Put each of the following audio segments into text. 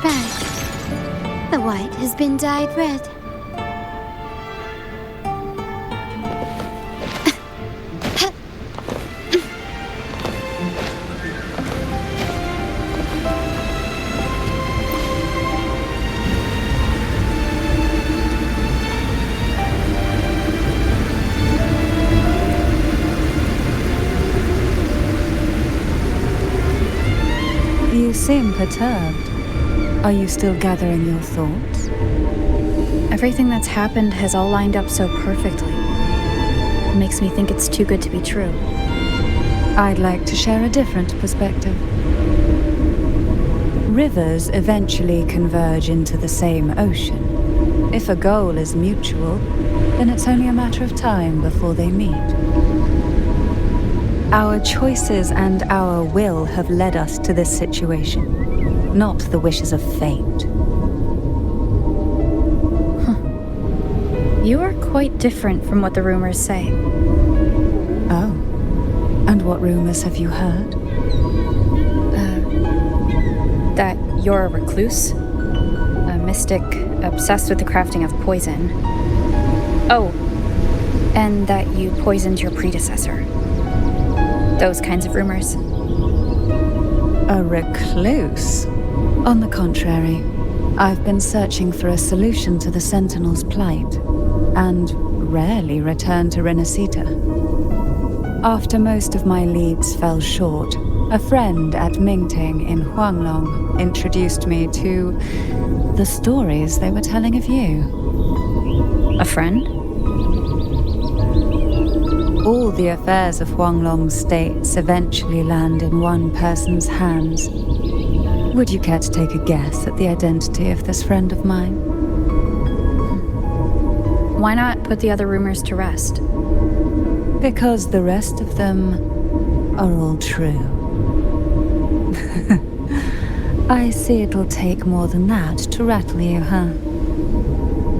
bag. The white has been dyed red. You seem perturbed. Are you still gathering your thoughts? Everything that's happened has all lined up so perfectly. It makes me think it's too good to be true. I'd like to share a different perspective. Rivers eventually converge into the same ocean. If a goal is mutual, then it's only a matter of time before they meet. Our choices and our will have led us to this situation, not the wishes of fate. You are quite different from what the rumors say. Oh, and what rumors have you heard? That you're a recluse, a mystic obsessed with the crafting of poison. Oh, and that you poisoned your predecessor. Those kinds of rumors. A recluse? On the contrary, I've been searching for a solution to the Sentinel's plight, and rarely return to Renacita. After most of my leads fell short, a friend at Mingting in Huanglong introduced me to the stories they were telling of you. A friend? All the affairs of Huanglong's states eventually land in one person's hands. Would you care to take a guess at the identity of this friend of mine? Why not put the other rumors to rest? Because the rest of them are all true. I see it'll take more than that to rattle you, huh?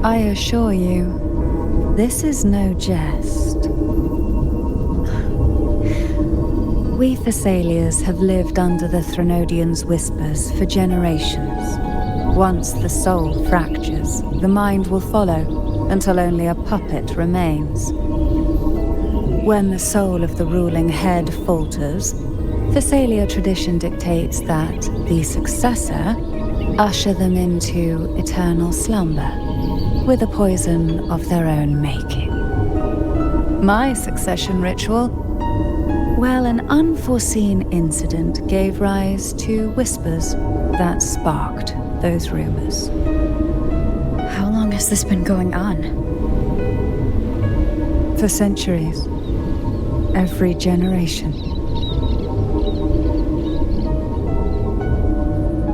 I assure you, this is no jest. We Thessalians have lived under the Threnodians' whispers for generations. Once the soul fractures, the mind will follow, until only a puppet remains. When the soul of the ruling head falters, Thessalia tradition dictates that the successor usher them into eternal slumber, with a poison of their own making. My succession ritual? Well, an unforeseen incident gave rise to whispers that sparked those rumors. How long has this been going on? For centuries. Every generation.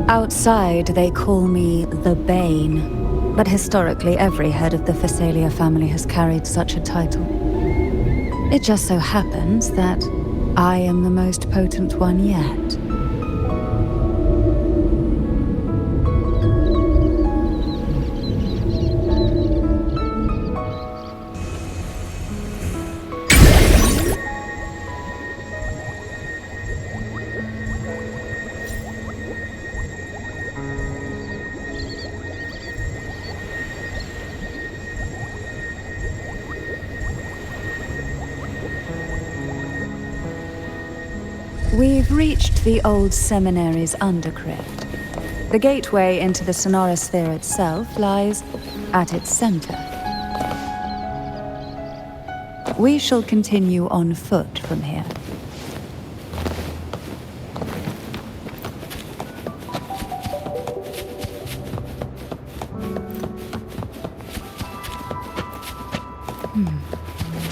Outside, they call me the Bane, but historically every head of the Thessalia family has carried such a title. It just so happens that I am the most potent one yet. We've reached the old seminary's undercrypt. The gateway into the sonorosphere itself lies at its center. We shall continue on foot from here.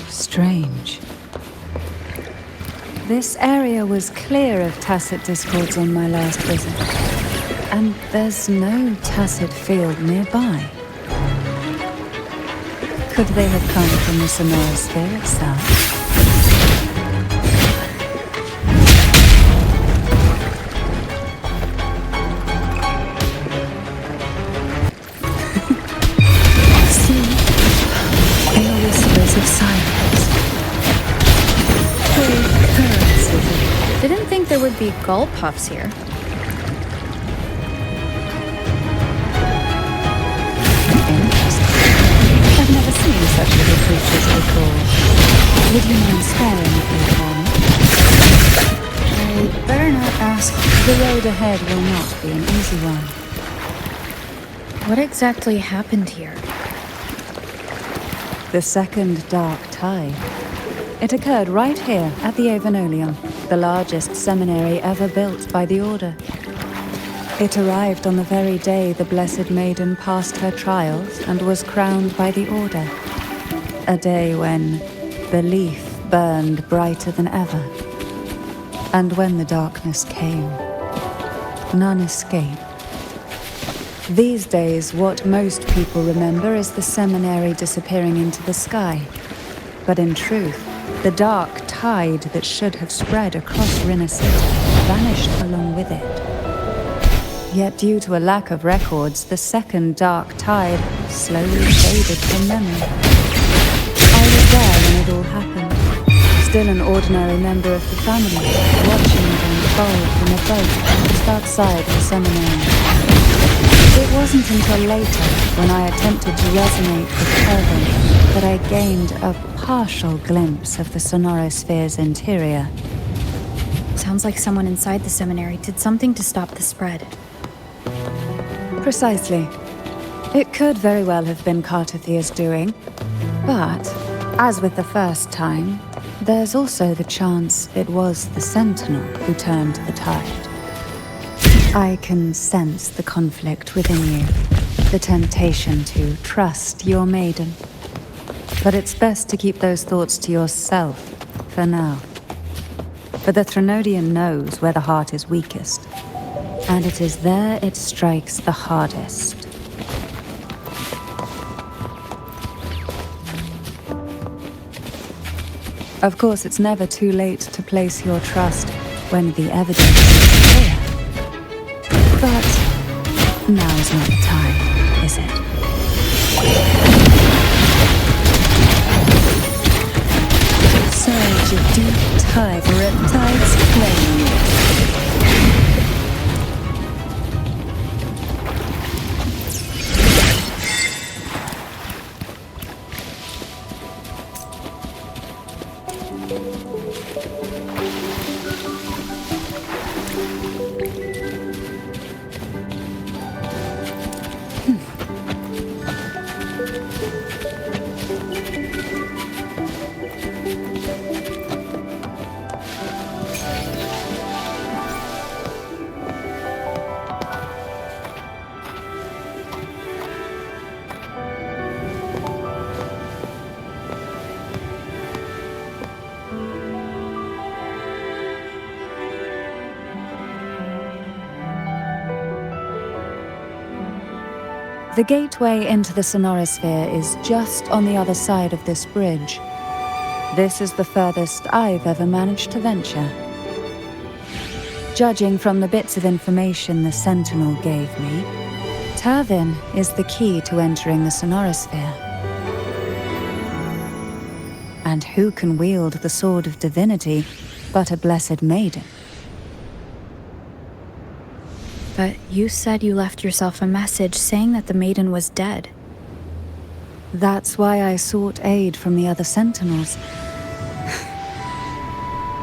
Strange. This area was clear of tacit discords on my last visit, and there's no tacit field nearby. Could they have come from the sonorosphere itself? See, they are whispers of silence. Didn't think there would be gull puffs here. The road ahead will not be an easy one. What exactly happened here? The second dark tide. It occurred right here at the Avonolium, the largest seminary ever built by the Order. It arrived on the very day the Blessed Maiden passed her trials and was crowned by the Order. A day when belief burned brighter than ever. And when the darkness came, none escaped. These days, what most people remember is the seminary disappearing into the sky. But in truth, the dark tide that should have spread across Rinna City vanished along with it. Yet due to a lack of records, the second dark tide slowly faded from memory. I was there when it all happened, still an ordinary member of the family, watching it unfold from a boat just outside the seminary. It wasn't until later, when I attempted to resonate with Kelvin, that I gained a partial glimpse of the sonorosphere's interior. Sounds like someone inside the seminary did something to stop the spread. Precisely. It could very well have been Cartathia's doing, but, as with the first time, there's also the chance it was the Sentinel who turned the tide. I can sense the conflict within you, the temptation to trust your maiden. But it's best to keep those thoughts to yourself, for now. For the Threnodian knows where the heart is weakest, and it is there it strikes the hardest. Of course, it's never too late to place your trust when the evidence is clear. But now is not the time, is it? Surge of deep tide, riptides flame. The gateway into the sonorosphere is just on the other side of this bridge. This is the furthest I've ever managed to venture. Judging from the bits of information the Sentinel gave me, Tervin is the key to entering the sonorosphere. And who can wield the sword of divinity but a blessed maiden? But you said you left yourself a message saying that the maiden was dead. That's why I sought aid from the other sentinels.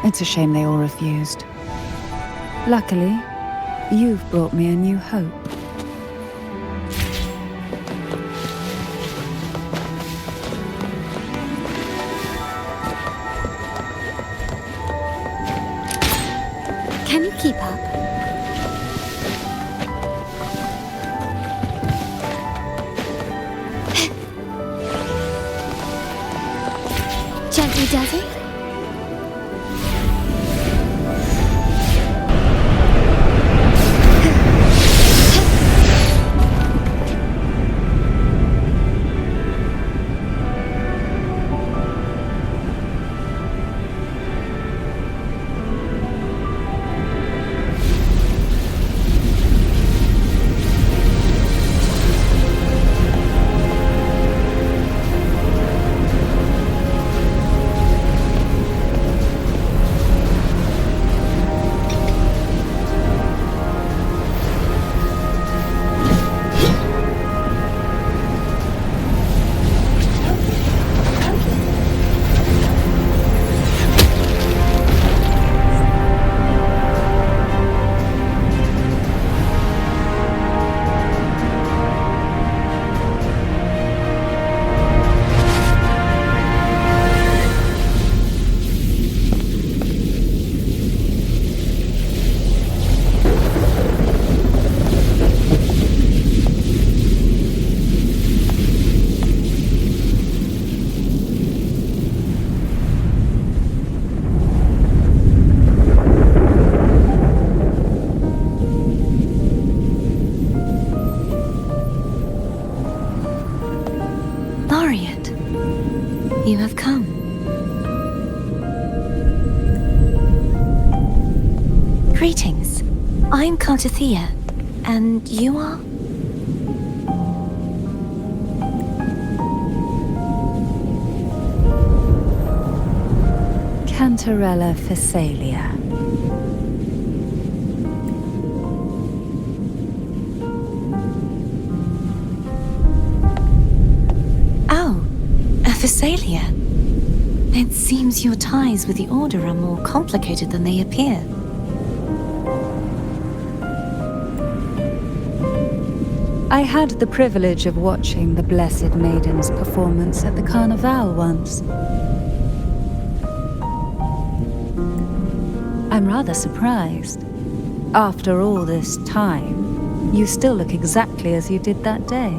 It's a shame they all refused. Luckily, you've brought me a new hope. Can you keep up? Gently does it? You have come. Greetings. I'm Cantarella, and you are? Cantarella Phasalia. Oh, a Phasalia. It seems your ties with the Order are more complicated than they appear. I had the privilege of watching the Blessed Maiden's performance at the Carnival once. I'm rather surprised. After all this time, you still look exactly as you did that day.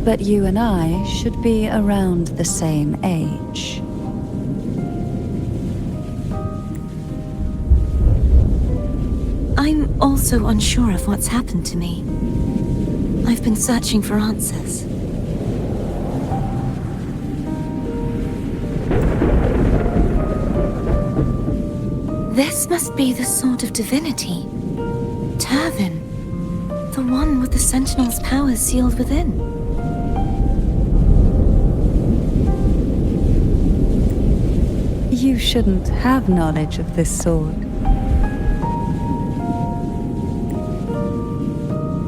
But you and I should be around the same age. I'm also unsure of what's happened to me. I've been searching for answers. This must be the Sword of Divinity. Turvin. The one with the Sentinel's powers sealed within. You shouldn't have knowledge of this sword.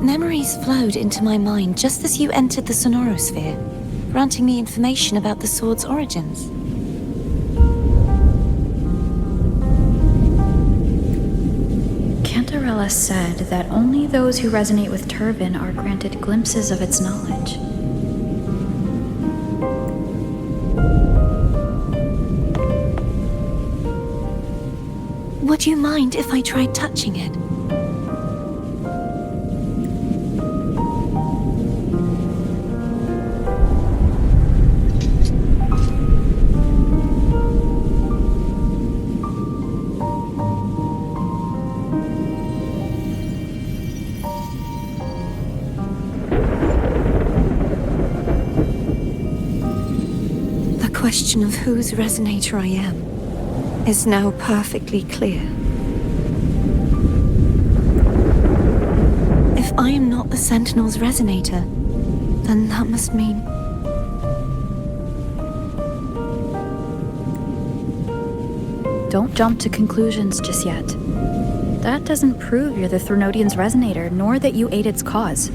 Memories flowed into my mind just as you entered the Sonorosphere, granting me information about the sword's origins. Cantarella said that only those who resonate with Turvin are granted glimpses of its knowledge. Would you mind if I tried touching it? The question of whose resonator I am is now perfectly clear. If I am not the Sentinel's resonator, then that must mean... Don't jump to conclusions just yet. That doesn't prove you're the Threnodian's resonator, nor that you aid its cause.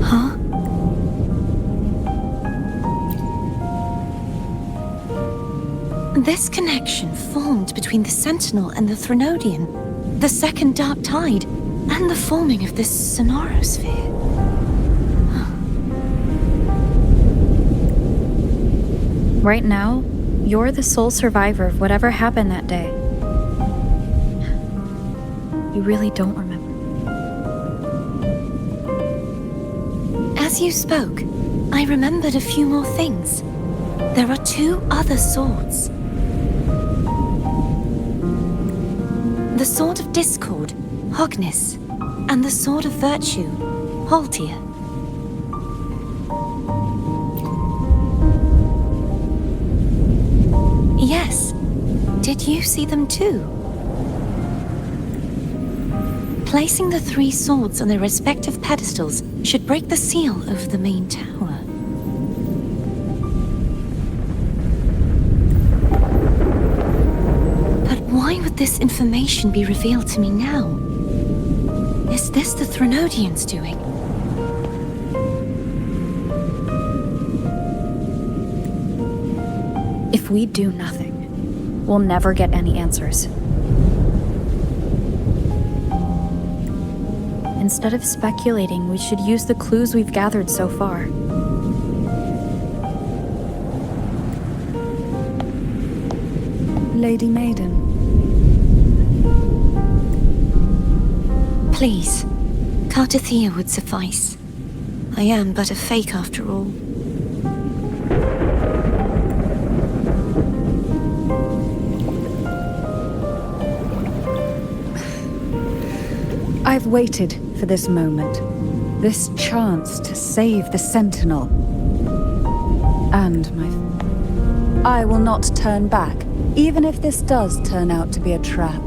Huh? This connection formed between the Sentinel and the Threnodian, the second Dark Tide, and the forming of this Sonorosphere. Right now, you're the sole survivor of whatever happened that day. You really don't remember. As you spoke, I remembered a few more things. There are 2 other swords. The Sword of Discord, Hognis, and the Sword of Virtue, Haltia. Yes. Did you see them too? Placing the 3 swords on their respective pedestals should break the seal over the main tower. But why would this information be revealed to me now? Is this the Threnodians' doing? If we do nothing, we'll never get any answers. Instead of speculating, we should use the clues we've gathered so far. Lady Maiden. Please, Cartathea would suffice. I am but a fake after all. I've waited for this moment. This chance to save the Sentinel. And I will not turn back, even if this does turn out to be a trap.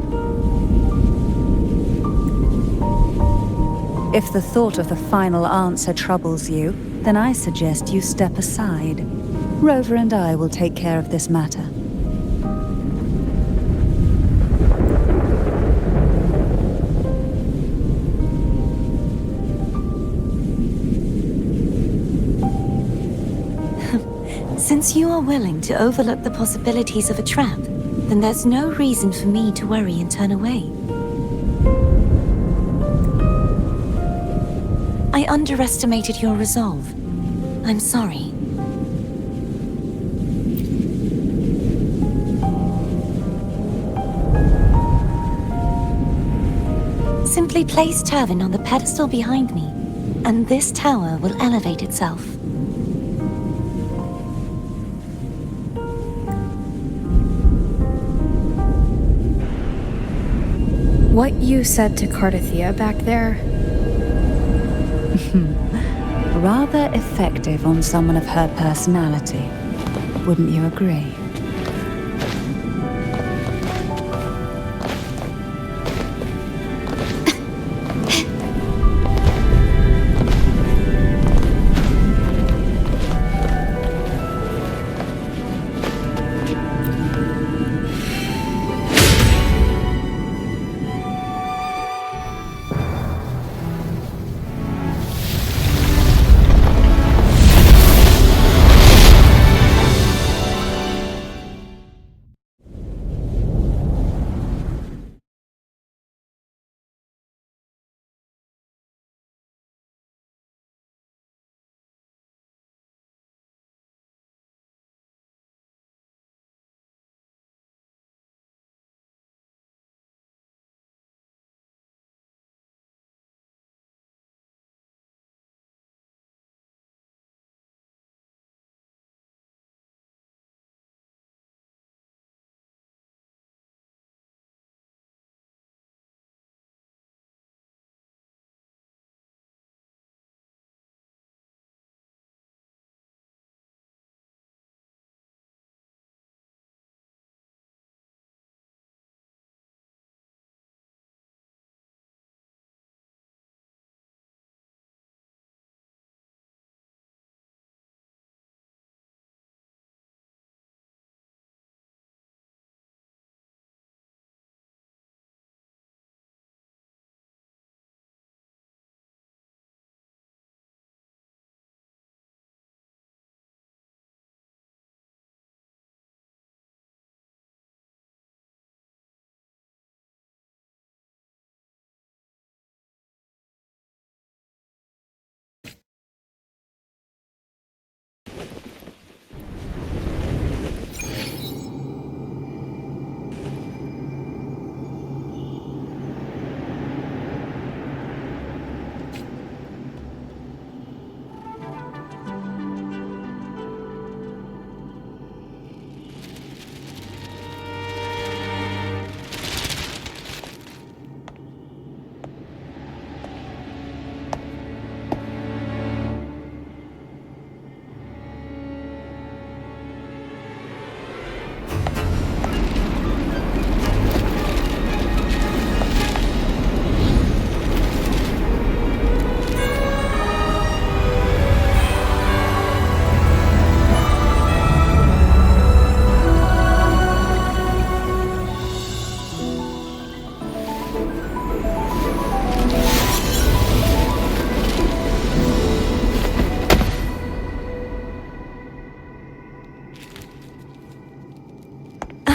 If the thought of the final answer troubles you, then I suggest you step aside. Rover and I will take care of this matter. Since you are willing to overlook the possibilities of a trap, then there's no reason for me to worry and turn away. I underestimated your resolve. I'm sorry. Simply place Tervin on the pedestal behind me, and this tower will elevate itself. What you said to Cardathea back there? Rather effective on someone of her personality. Wouldn't you agree?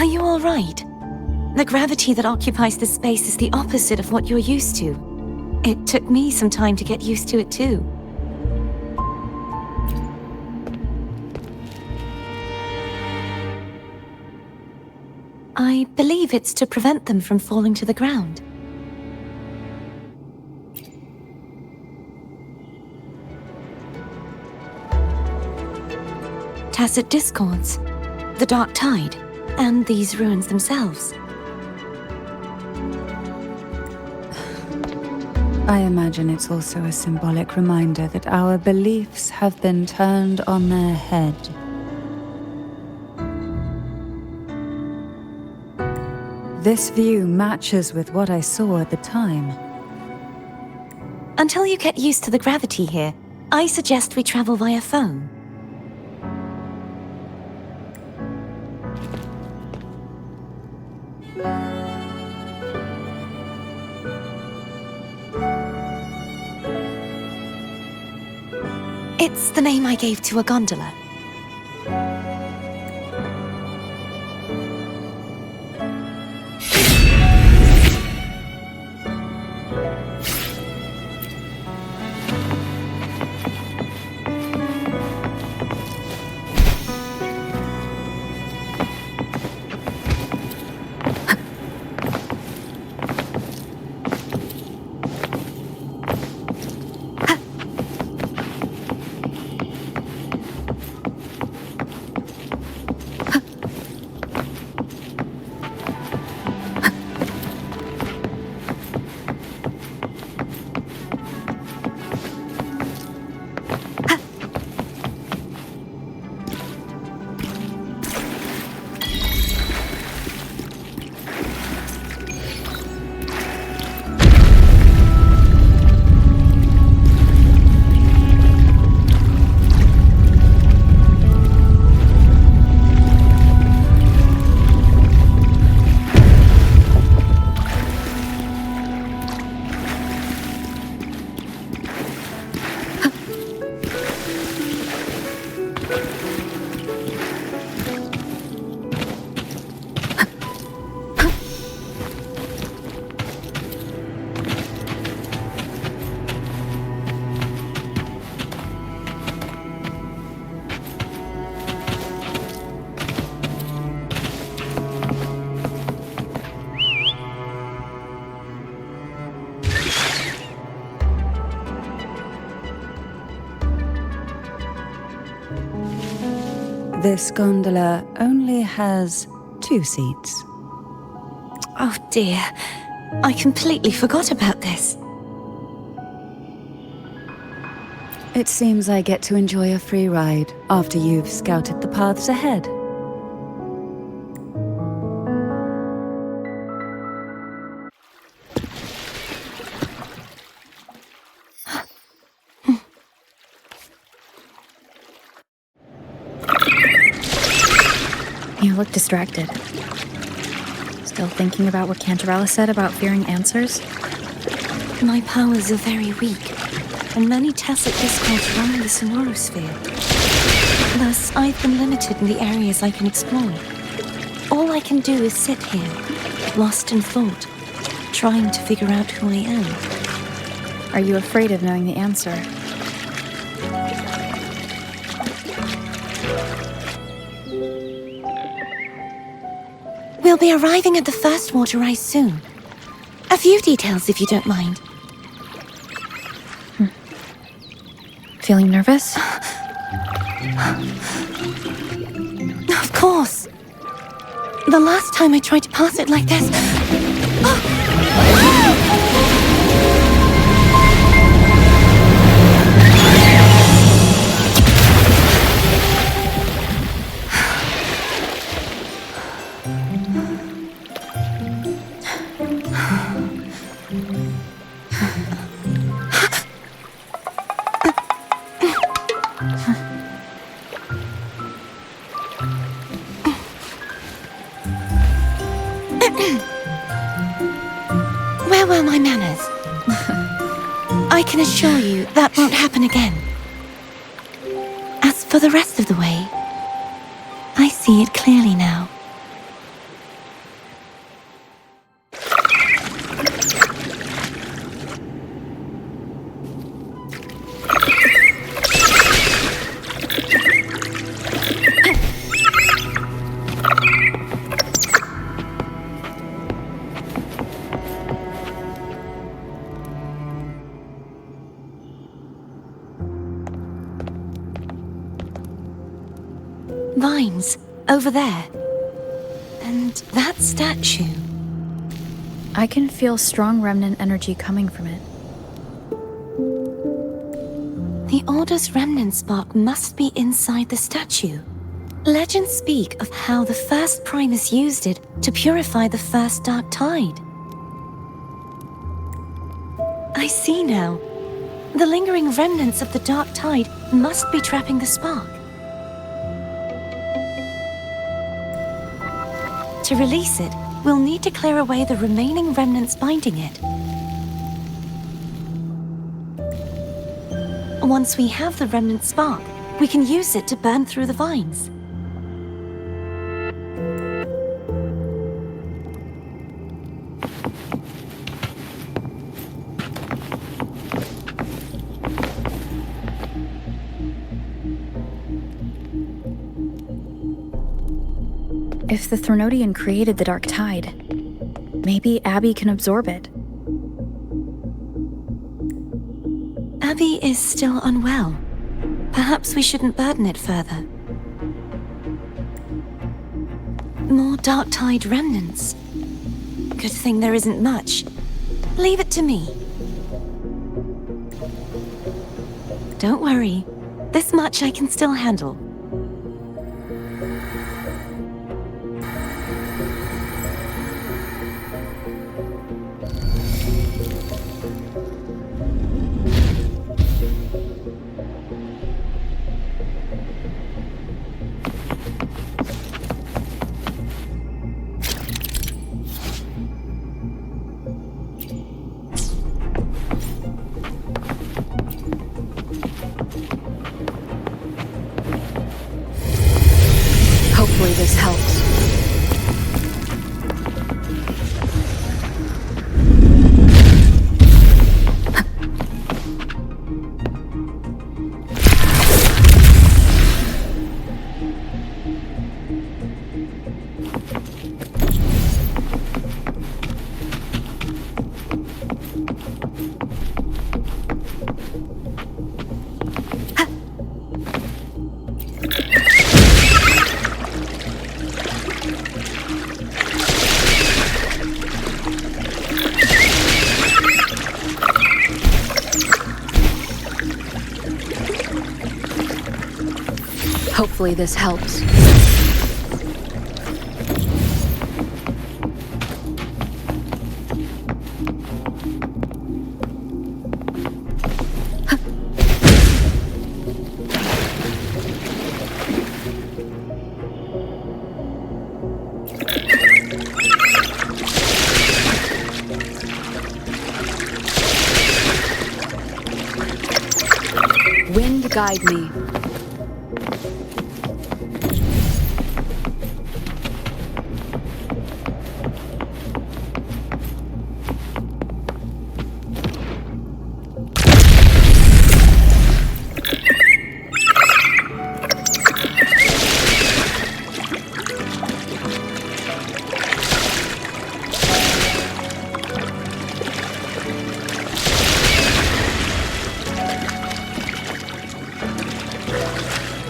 Are you all right? The gravity that occupies this space is the opposite of what you're used to. It took me some time to get used to it too. I believe it's to prevent them from falling to the ground. Tacit discords, the dark tide, and these ruins themselves. I imagine it's also a symbolic reminder that our beliefs have been turned on their head. This view matches with what I saw at the time. Until you get used to the gravity here, I suggest we travel via phone. It's the name I gave to a gondola. This gondola only has 2 seats. Oh dear, I completely forgot about this. It seems I get to enjoy a free ride after you've scouted the paths ahead. You look distracted. Still thinking about what Cantarella said about fearing answers? My powers are very weak, and many tacit discords run the sonorosphere. Thus, I've been limited in the areas I can explore. All I can do is sit here, lost in thought, trying to figure out who I am. Are you afraid of knowing the answer? We'll be arriving at the first water rise soon. A few details, if you don't mind. Feeling nervous? Of course. The last time I tried to pass it like this... Where were my manners? I can assure you that won't happen again. As for the rest of the way, I see it clearly now. Vines, over there. And that statue. I can feel strong remnant energy coming from it. The Order's remnant spark must be inside the statue. Legends speak of how the first Primus used it to purify the first dark tide. I see now. The lingering remnants of the dark tide must be trapping the spark. To release it, we'll need to clear away the remaining remnants binding it. Once we have the remnant spark, we can use it to burn through the vines. If the Threnodian created the Dark Tide, maybe Abby can absorb it. Abby is still unwell. Perhaps we shouldn't burden it further. More Dark Tide remnants. Good thing there isn't much. Leave it to me. Don't worry. This much I can still handle. Hopefully this helps. Hopefully this helps. Wind guide me.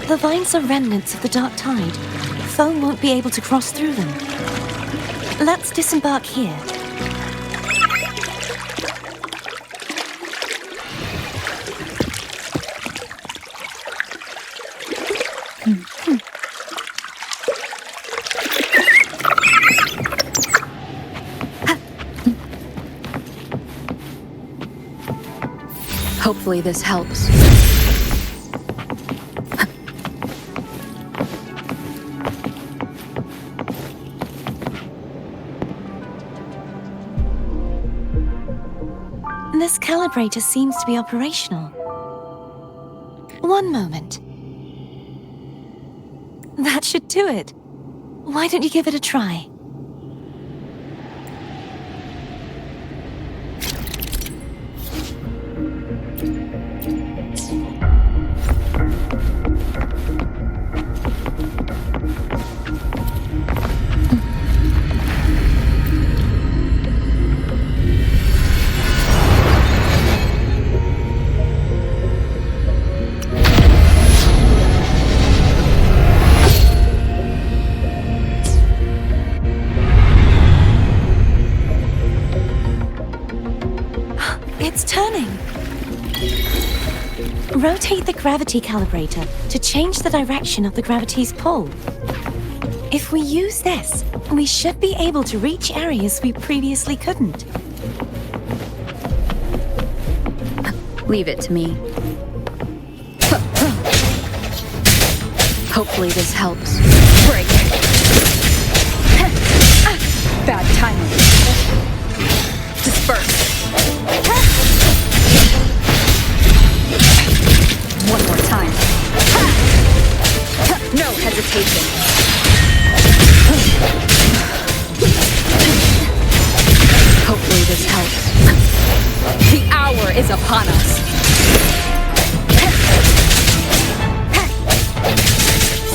The vines are remnants of the Dark Tide. Foam won't be able to cross through them. Let's disembark here. Hopefully this helps. This calibrator seems to be operational. One moment. That should do it. Why don't you give it a try? It's turning. Rotate the gravity calibrator to change the direction of the gravity's pull. If we use this, we should be able to reach areas we previously couldn't. Leave it to me. Hopefully this helps. Break. Bad timing. Disperse. One more time. No hesitation. Hopefully this helps. The hour is upon us.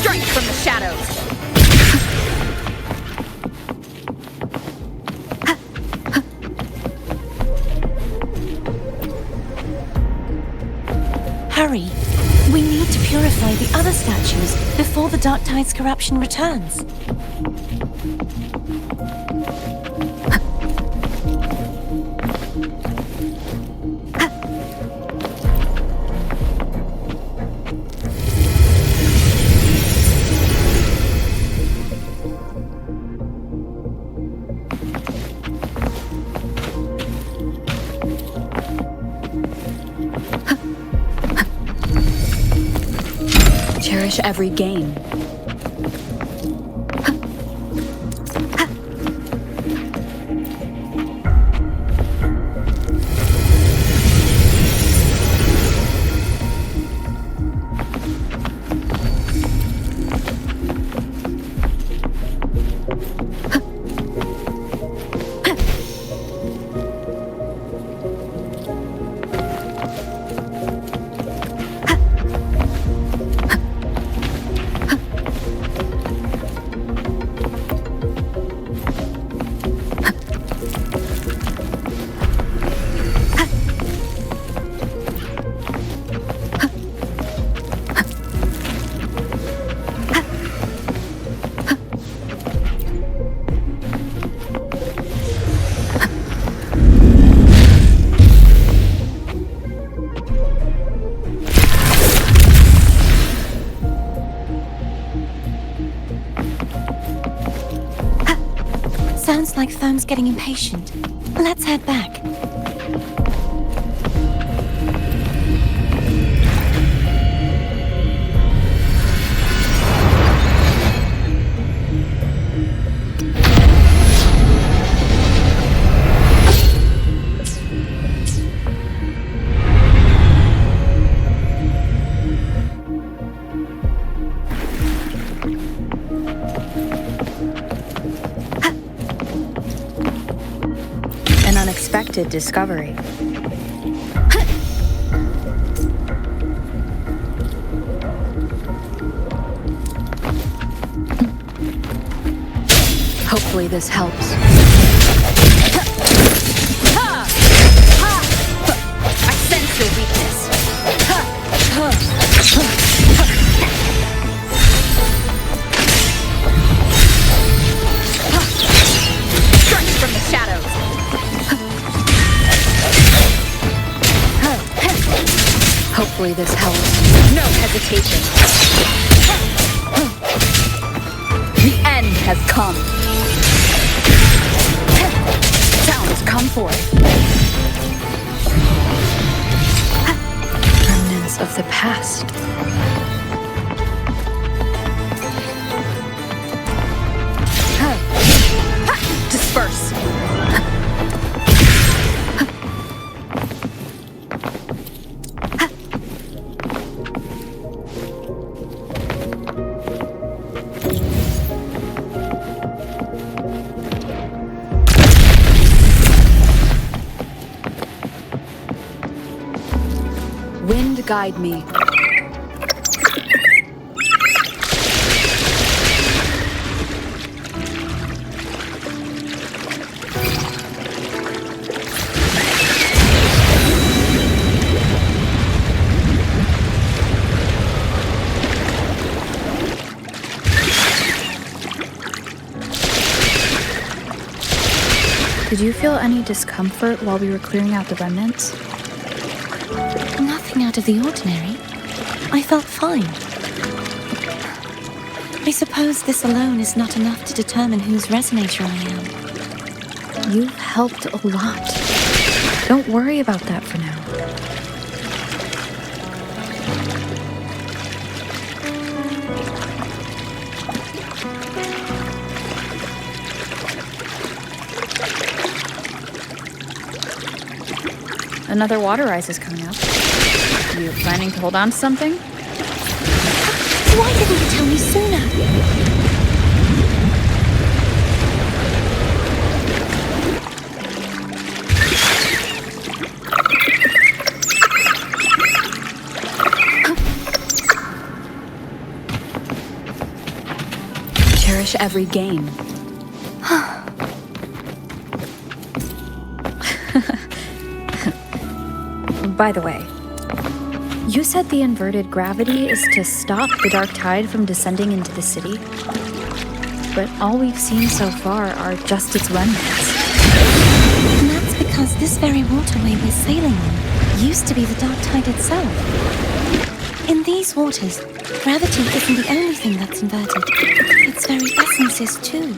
Strike from the shadows. Hurry. We need to purify the other statues before the Dark Tide's corruption returns. Cherish every gain. Sounds like Foam's getting impatient. Let's head back. Unexpected discovery. Hopefully this helps. I sense your weakness. Strike from the shadows. Hopefully this helps. No hesitation. The end has come. Sounds come forth. Remnants of the past. Disperse. Wind guide me. Did you feel any discomfort while we were clearing out the remnants? Nothing out out of the ordinary. I felt fine. I suppose this alone is not enough to determine whose resonator I am. You've helped a lot. Don't worry about that for now. Another water rise is coming up. You planning to hold on to something? Why didn't you tell me sooner? Cherish every game. By the way, you said the inverted gravity is to stop the dark tide from descending into the city, but all we've seen so far are just its remnants. And that's because this very waterway we're sailing on used to be the dark tide itself. In these waters, gravity isn't the only thing that's inverted. Its very essence is too.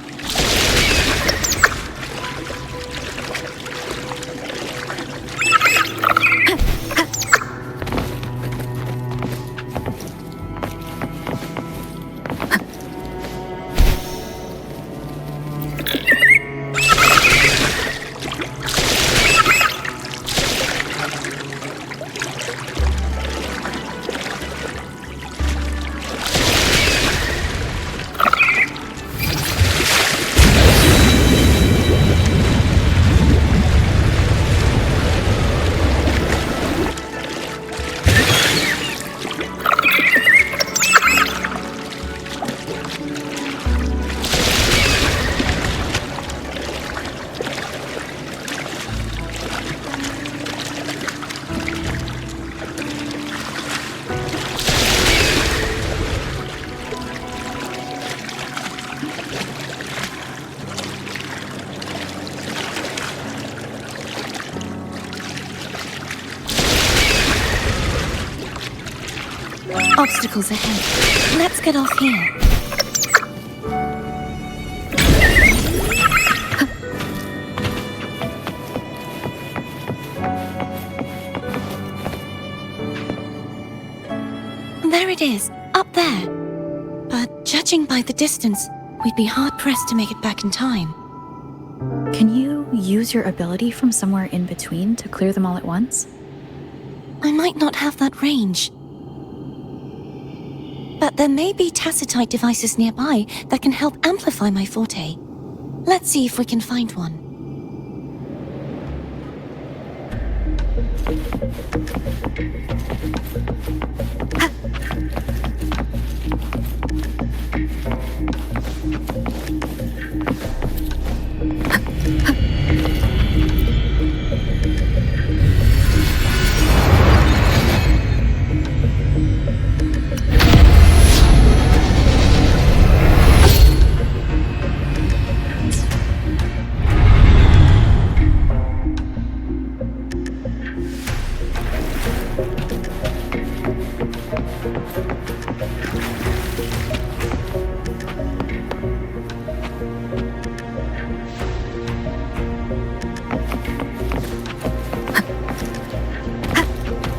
Obstacles ahead. Let's get off here. There it is, up there. But judging by the distance, we'd be hard-pressed to make it back in time. Can you use your ability from somewhere in between to clear them all at once? I might not have that range. But there may be tacitite devices nearby that can help amplify my forte. Let's see if we can find one.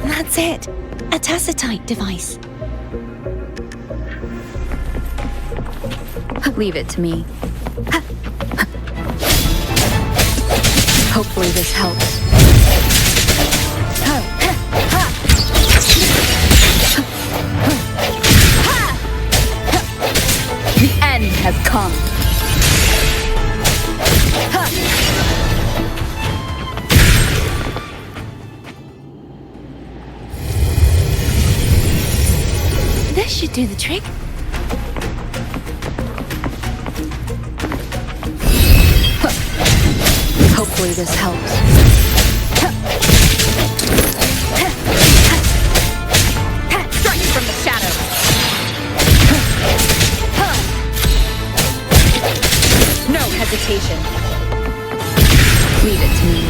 That's it. A tacitite device. Leave it to me. Hopefully this helps. The end has come. This should do the trick. Hopefully this helps. Strike from the shadows. No hesitation. Leave it to me.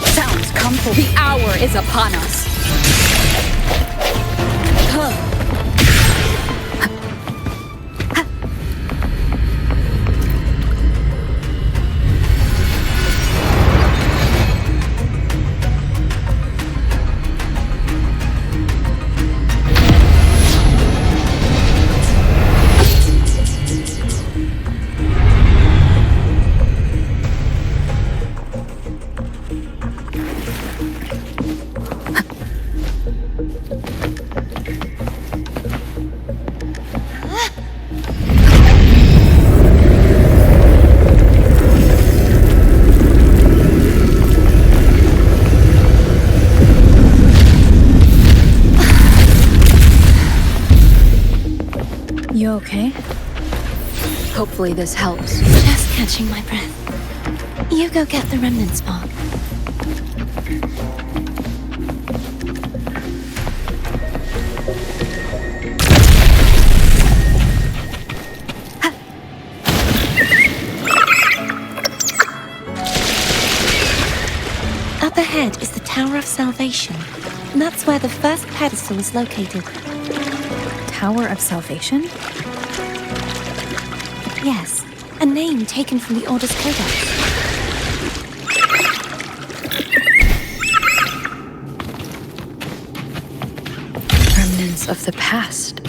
Sounds come for the hour is upon us. You okay? Hopefully this helps. Just catching my breath. You go get the remnant spark. Up ahead is the Tower of Salvation. And that's where the first pedestal is located. Tower of Salvation? Yes, a name taken from the Order's Codex. Remnants of the past.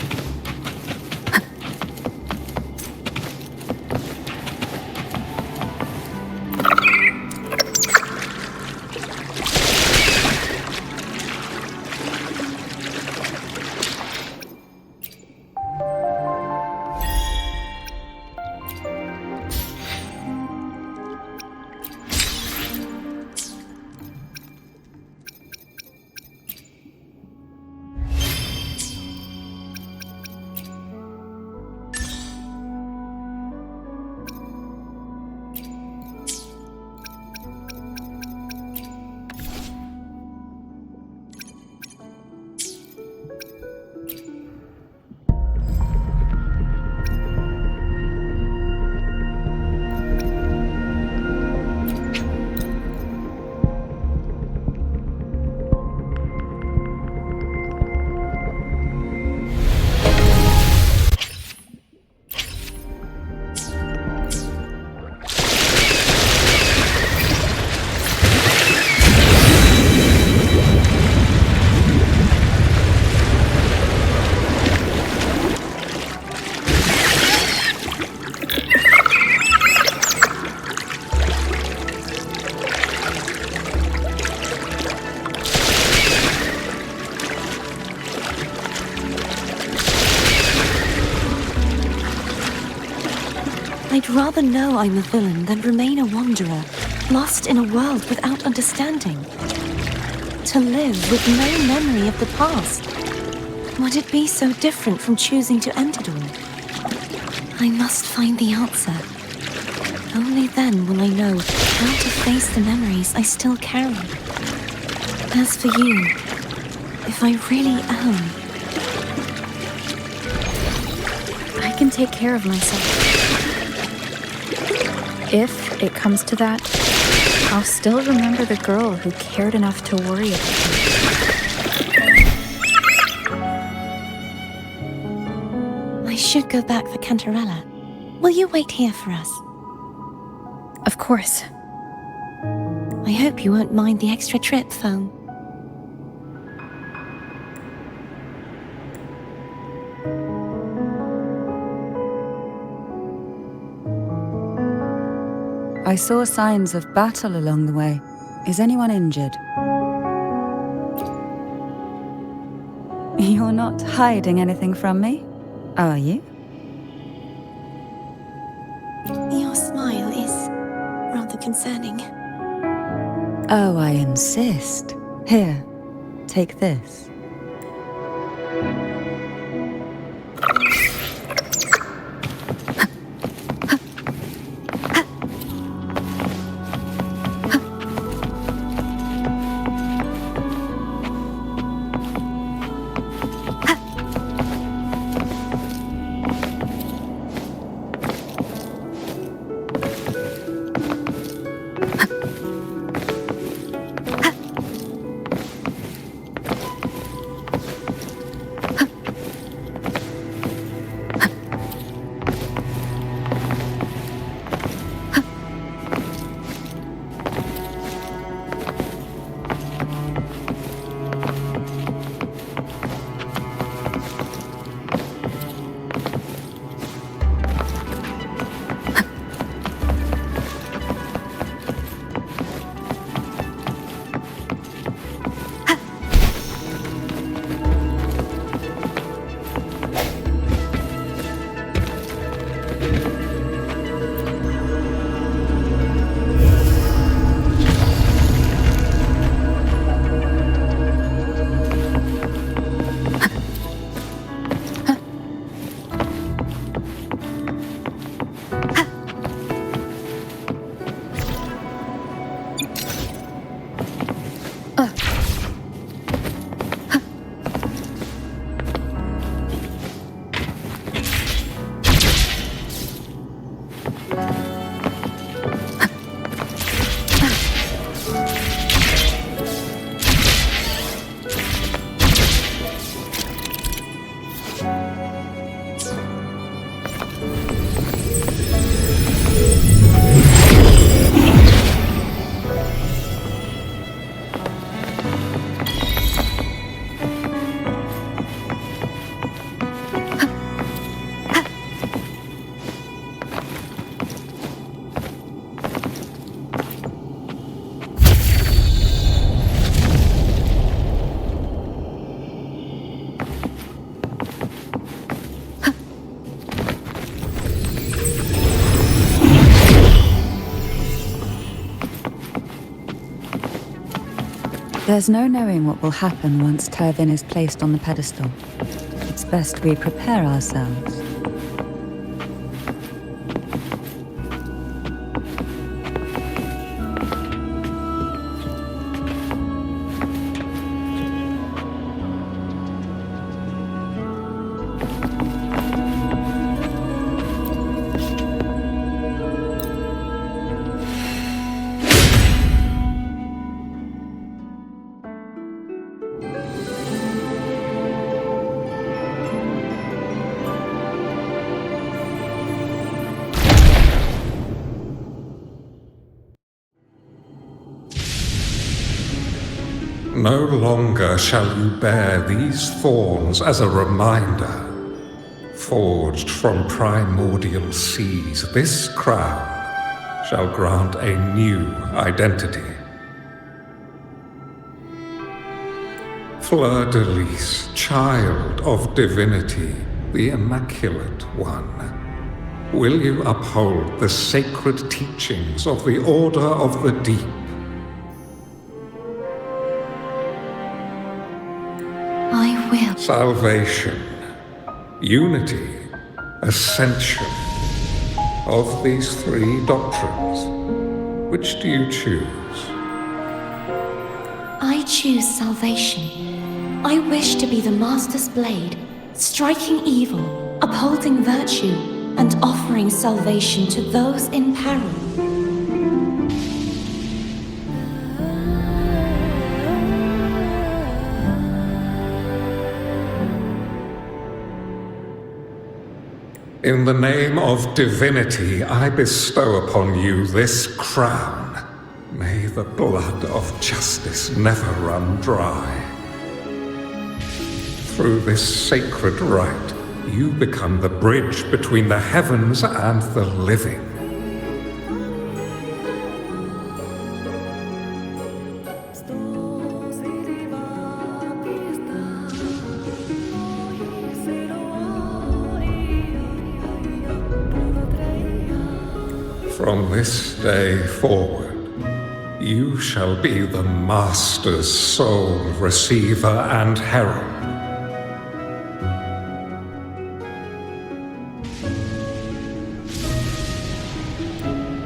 I'd rather know I'm a villain than remain a wanderer, lost in a world without understanding. To live with no memory of the past. Would it be so different from choosing to end it all? I must find the answer. Only then will I know how to face the memories I still carry. As for you, if I really am... I can take care of myself. If it comes to that, I'll still remember the girl who cared enough to worry about me. I should go back for Cantarella. Will you wait here for us? Of course. I hope you won't mind the extra trip, Foam. I saw signs of battle along the way. Is anyone injured? You're not hiding anything from me, are you? Your smile is rather concerning. Oh, I insist. Here, take this. There's no knowing what will happen once Tervin is placed on the pedestal. It's best we prepare ourselves. No longer shall you bear these thorns as a reminder. Forged from primordial seas, this crown shall grant a new identity. Fleur-de-lis, child of divinity, the Immaculate One, will you uphold the sacred teachings of the Order of the Deep? I will. Salvation, unity, ascension. Of these three doctrines, which do you choose? I choose salvation. I wish to be the Master's blade, striking evil, upholding virtue, and offering salvation to those in peril. In the name of divinity, I bestow upon you this crown. May the blood of justice never run dry. Through this sacred rite, you become the bridge between the heavens and the living. From this day forward, you shall be the Master's sole receiver and herald.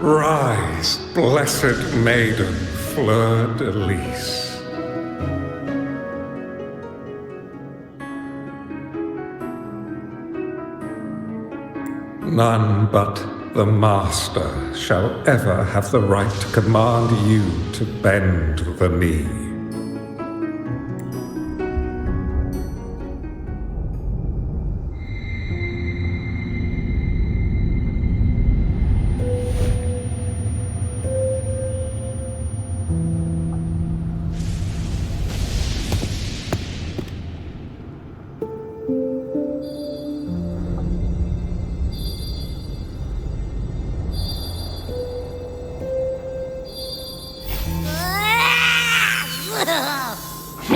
Rise, blessed maiden, Fleur-de-lis. None but the Master shall ever have the right to command you to bend the knee.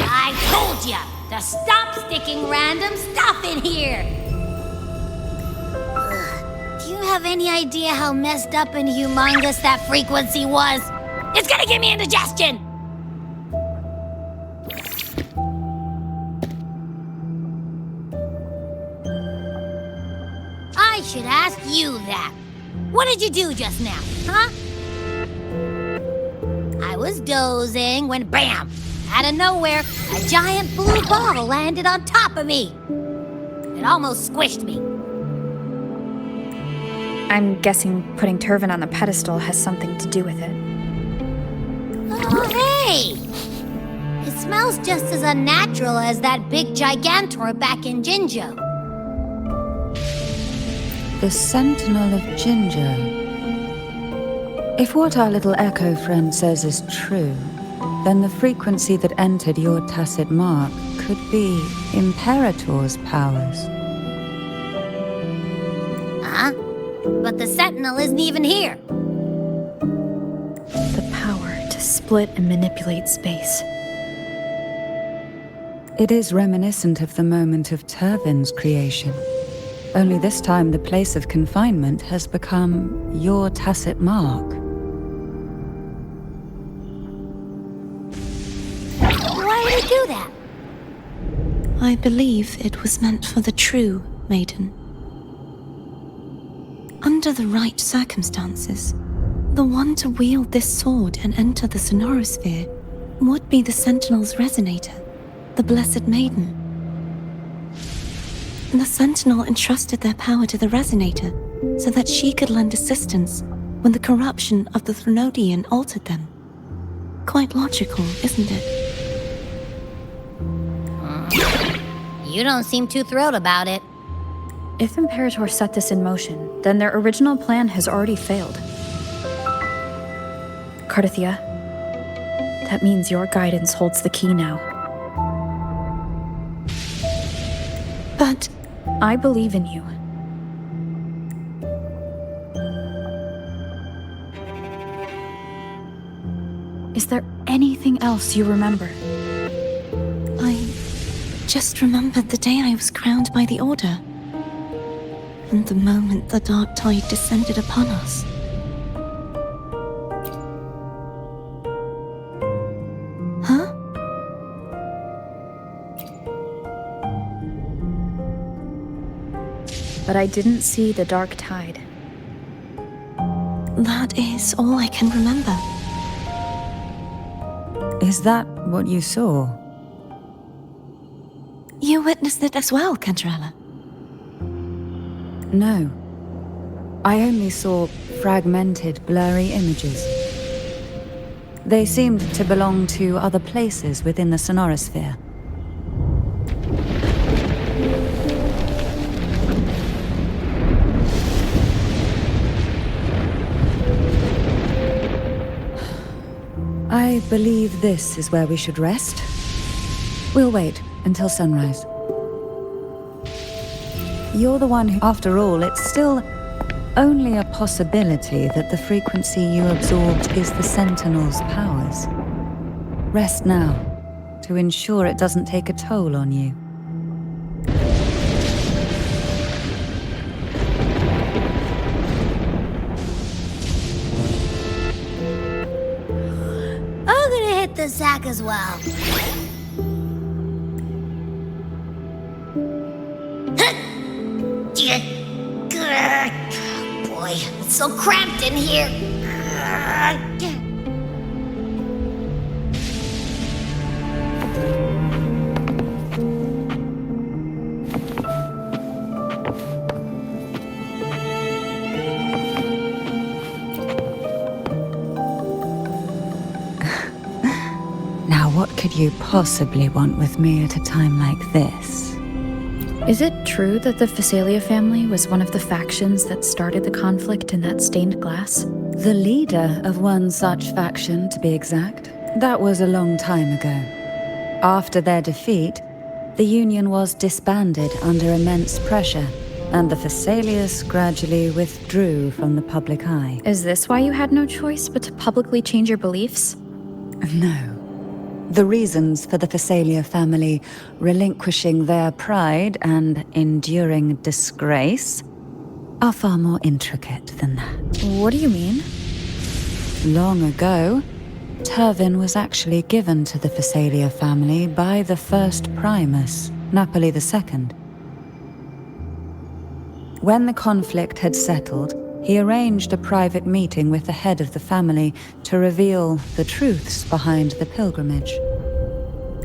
I told ya to stop sticking random stuff in here! Do you have any idea how messed up and humongous that frequency was? It's gonna give me indigestion! I should ask you that. What did you do just now, huh? I was dozing when BAM! Out of nowhere, a giant blue ball landed on top of me. It almost squished me. I'm guessing putting Tervin on the pedestal has something to do with it. Oh, hey! It smells just as unnatural as that big gigantor back in Jinjo. The Sentinel of Jinjo. If what our little echo friend says is true, then the frequency that entered your tacit mark could be Imperator's powers. Huh? But the Sentinel isn't even here. The power to split and manipulate space. It is reminiscent of the moment of Tervin's creation. Only this time the place of confinement has become your tacit mark. do that? I believe it was meant for the true maiden. Under the right circumstances, the one to wield this sword and enter the sonorosphere would be the Sentinel's resonator, the Blessed Maiden. The Sentinel entrusted their power to the resonator so that she could lend assistance when the corruption of the Threnodian altered them. Quite logical, isn't it? You don't seem too thrilled about it. If Imperator set this in motion, then their original plan has already failed. Cardathia, that means your guidance holds the key now. But I believe in you. Is there anything else you remember? I just remembered the day I was crowned by the Order, and the moment the dark tide descended upon us. Huh? But I didn't see the dark tide. That is all I can remember. Is that what you saw? You witnessed it as well, Cantarella. No. I only saw fragmented, blurry images. They seemed to belong to other places within the sonorosphere. I believe this is where we should rest. We'll wait until sunrise. You're the one who, after all, it's still only a possibility that the frequency you absorbed is the Sentinel's powers. Rest now, to ensure it doesn't take a toll on you. I'm gonna hit the sack as well. Boy, it's so cramped in here. Now, what could you possibly want with me at a time like this? Is it true that the Phasalia family was one of the factions that started the conflict in that stained glass? The leader of one such faction, to be exact. That was a long time ago. After their defeat, the Union was disbanded under immense pressure, and the Phasalias gradually withdrew from the public eye. Is this why you had no choice but to publicly change your beliefs? No. The reasons for the Phasalia family relinquishing their pride and enduring disgrace are far more intricate than that. What do you mean? Long ago, Turvin was actually given to the Phasalia family by the first Primus, Napoli II. When the conflict had settled, he arranged a private meeting with the head of the family to reveal the truths behind the pilgrimage.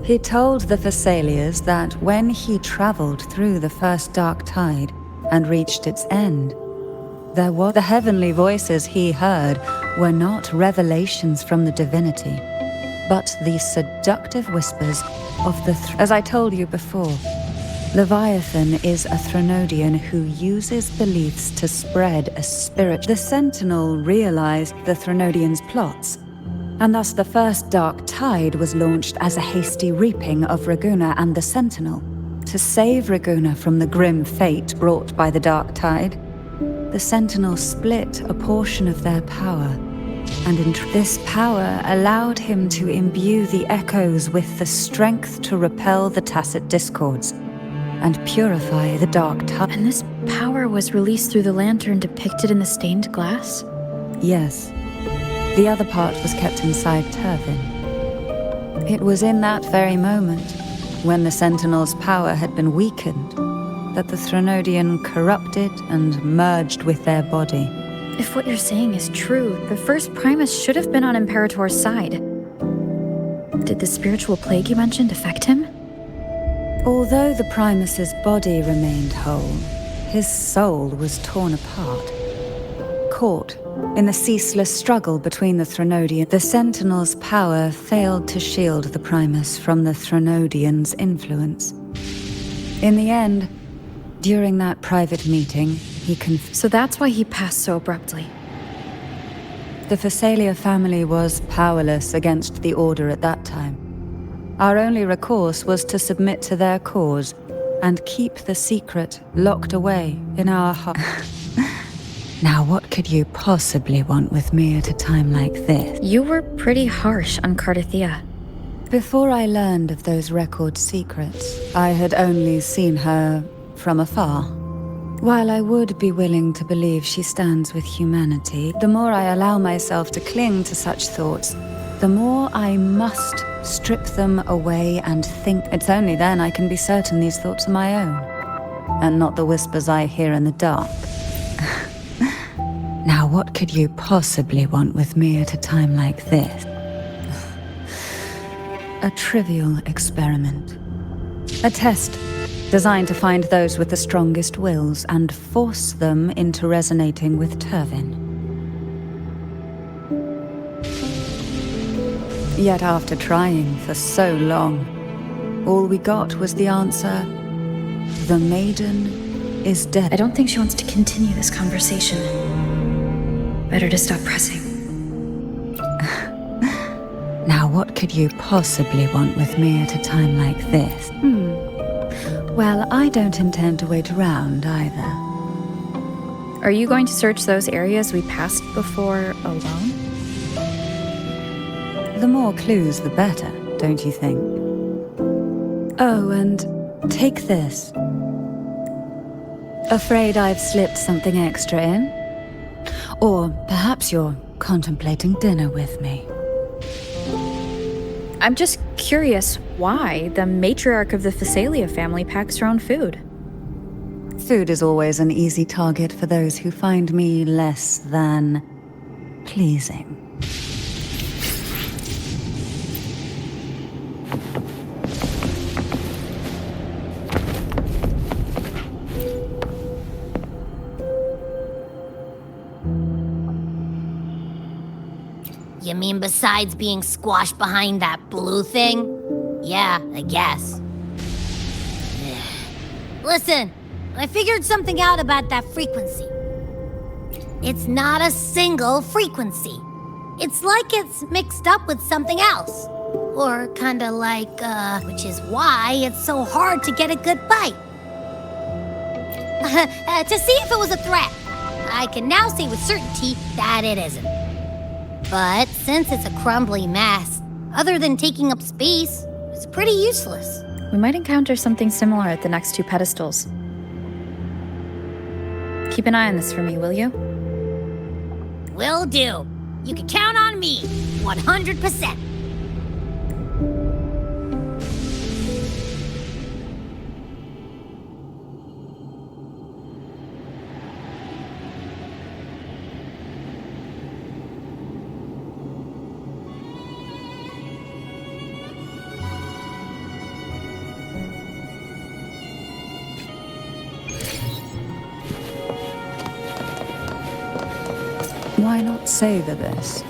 He told the Phasalias that when he traveled through the first dark tide and reached its end, the heavenly voices he heard were not revelations from the divinity, but the seductive whispers of as I told you before, Leviathan is a Threnodian who uses beliefs to spread a spirit. The Sentinel realized the Threnodians' plots, and thus the first dark tide was launched as a hasty reaping of Raguna and the Sentinel. To save Raguna from the grim fate brought by the dark tide, the Sentinel split a portion of their power, and this power allowed him to imbue the echoes with the strength to repel the tacit discords and purify the dark tide. And this power was released through the lantern depicted in the stained glass? Yes. The other part was kept inside Turvin. It was in that very moment, when the Sentinel's power had been weakened, that the Threnodian corrupted and merged with their body. If what you're saying is true, the first Primus should have been on Imperator's side. Did the spiritual plague you mentioned affect him? Although the Primus's body remained whole, his soul was torn apart. Caught in the ceaseless struggle between the Threnodian, the Sentinel's power failed to shield the Primus from the Threnodian's influence. In the end, during that private meeting, So that's why he passed so abruptly. The Phasalia family was powerless against the Order at that time. Our only recourse was to submit to their cause and keep the secret locked away in our hearts. Now what could you possibly want with me at a time like this? You were pretty harsh on Cardathea. Before I learned of those record secrets, I had only seen her from afar. While I would be willing to believe she stands with humanity, the more I allow myself to cling to such thoughts, the more I must strip them away and think. It's only then I can be certain these thoughts are my own, and not the whispers I hear in the dark. Now what could you possibly want with me at a time like this? A trivial experiment. A test designed to find those with the strongest wills and force them into resonating with Turvin. Yet after trying for so long, all we got was the answer, the maiden is dead. I don't think she wants to continue this conversation. Better to stop pressing. Now what could you possibly want with me at a time like this? Well, I don't intend to wait around either. Are you going to search those areas we passed before alone? The more clues, the better, don't you think? Oh, and take this. Afraid I've slipped something extra in? Or perhaps you're contemplating dinner with me. I'm just curious why the matriarch of the Phasalia family packs her own food. Food is always an easy target for those who find me less than pleasing. You mean besides being squashed behind that blue thing? Yeah, I guess. Listen, I figured something out about that frequency. It's not a single frequency. It's like it's mixed up with something else. Or kinda like, which is why it's so hard to get a good bite. To see if it was a threat. I can now say with certainty that it isn't. But since it's a crumbly mess, other than taking up space, it's pretty useless. We might encounter something similar at the next two pedestals. Keep an eye on this for me, will you? Will do. You can count on me, 100%. Why not savor this?